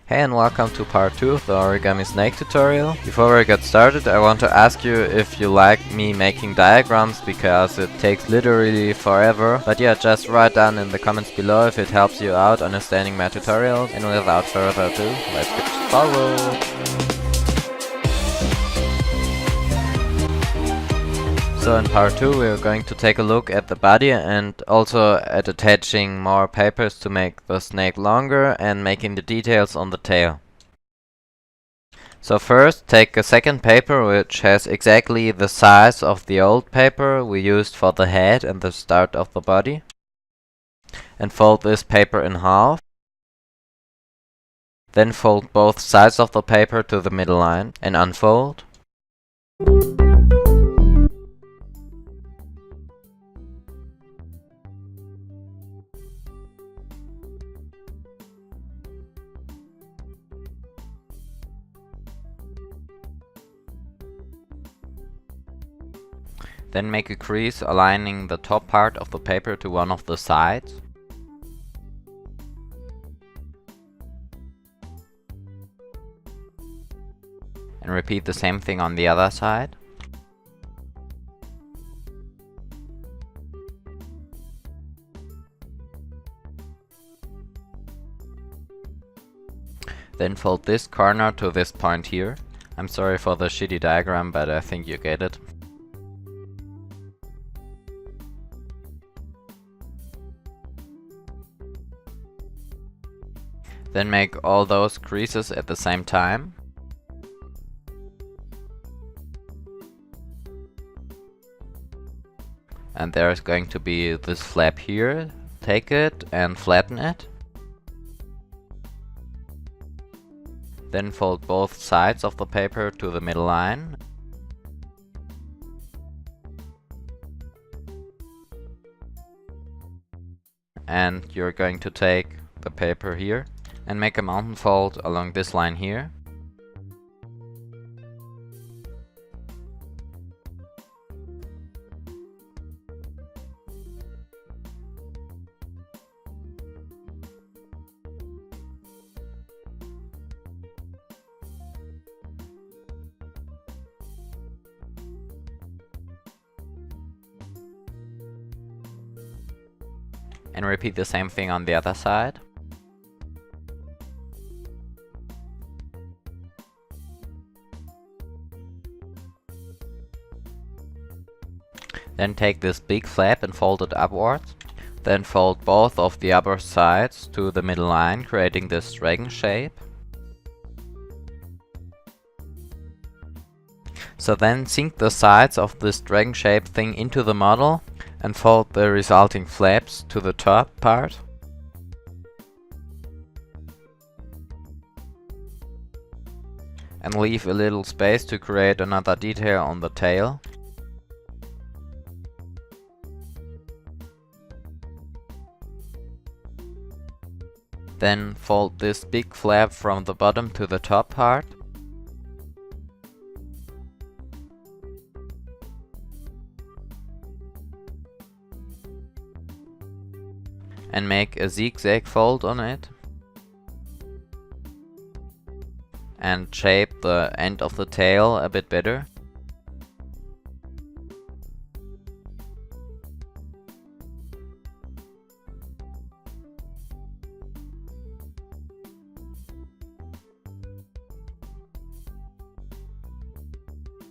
Hey and welcome to part 2 of the Origami Snake tutorial. Before we get started, I want to ask you if you like me making diagrams, because it takes literally forever. But yeah, just write down in the comments below if it helps you out understanding my tutorials. And without further ado, let's get forward! So in part 2 we are going to take a look at the body and also at attaching more papers to make the snake longer and making the details on the tail. So first take a second paper which has exactly the size of the old paper we used for the head and the start of the body, and fold this paper in half. Then fold both sides of the paper to the middle line and unfold. Then make a crease aligning the top part of the paper to one of the sides. And repeat the same thing on the other side. Then fold this corner to this point here. I'm sorry for the shitty diagram, but I think you get it. Then make all those creases at the same time. And there is going to be this flap here. Take it and flatten it. Then fold both sides of the paper to the middle line. And you're going to take the paper here and make a mountain fold along this line here. And repeat the same thing on the other side. Then take this big flap and fold it upwards. Then fold both of the upper sides to the middle line, creating this dragon shape. So then sink the sides of this dragon shape thing into the model and fold the resulting flaps to the top part. And leave a little space to create another detail on the tail. Then fold this big flap from the bottom to the top part. And make a zigzag fold on it. And shape the end of the tail a bit better.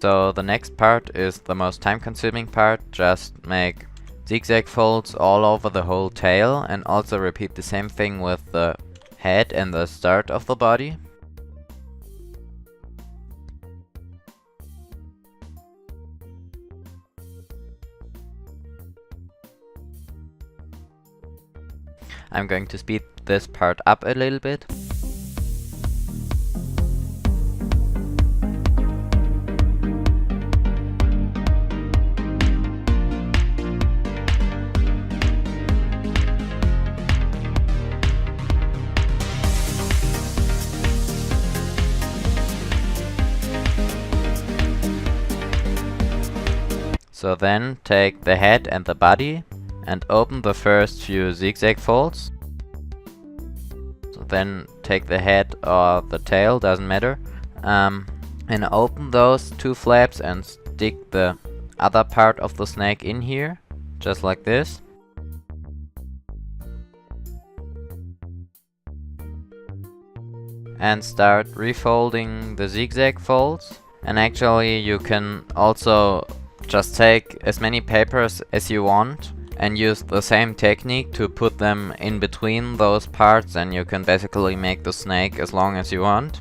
So the next part is the most time-consuming part. Just make zigzag folds all over the whole tail and also repeat the same thing with the head and the start of the body. I'm going to speed this part up a little bit. So then take the head and the body and open the first few zigzag folds. So then take the head or the tail, doesn't matter, and open those two flaps and stick the other part of the snake in here, just like this. And start refolding the zigzag folds. And actually you can also just take as many papers as you want and use the same technique to put them in between those parts, and you can basically make the snake as long as you want.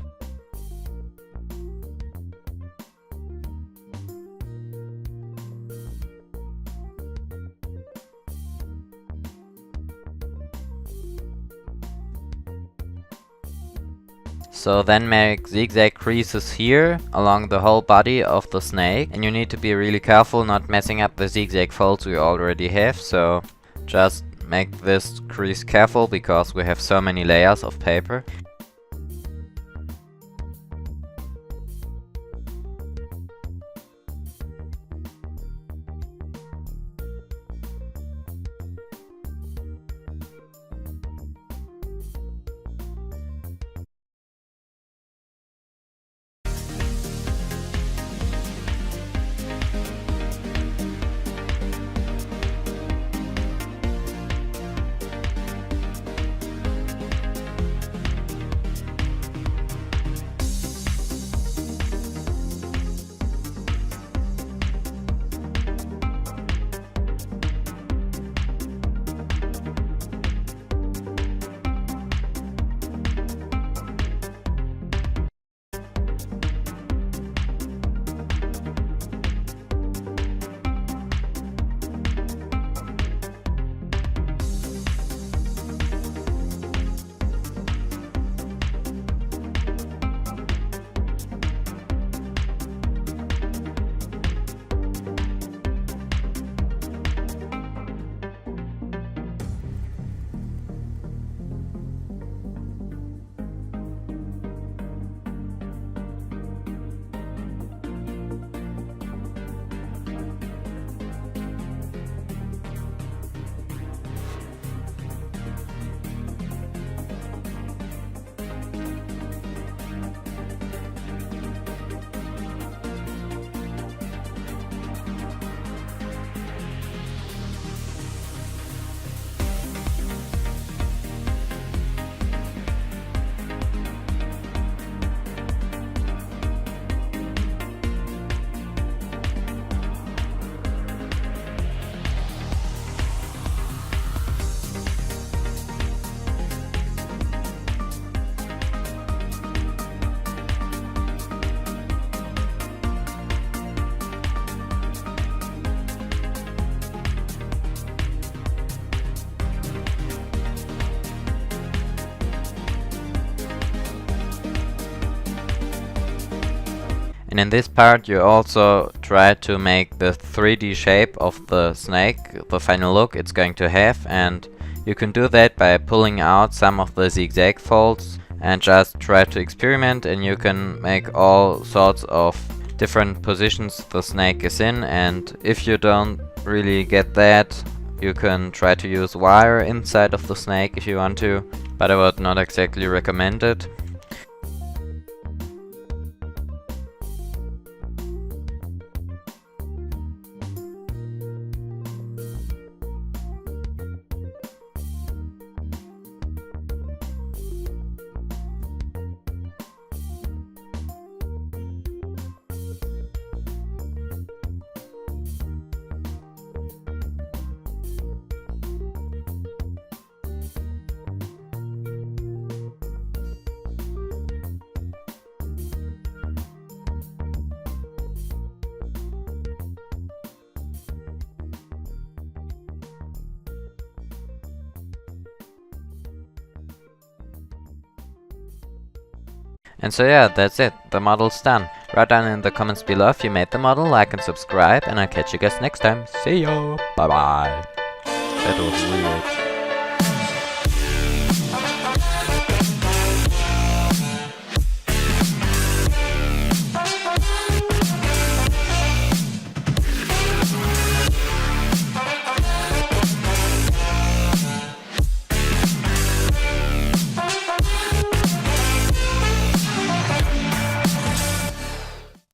So then make zigzag creases here along the whole body of the snake, and you need to be really careful not messing up the zigzag folds we already have, so just make this crease careful because we have so many layers of paper. And in this part you also try to make the 3D shape of the snake, the final look it's going to have, and you can do that by pulling out some of the zigzag folds and just try to experiment, and you can make all sorts of different positions the snake is in, and if you don't really get that, you can try to use wire inside of the snake if you want to, but I would not exactly recommend it. And so yeah, that's it, the model's done. Write down in the comments below if you made the model, like and subscribe, and I'll catch you guys next time. See ya! Bye bye! That was weird.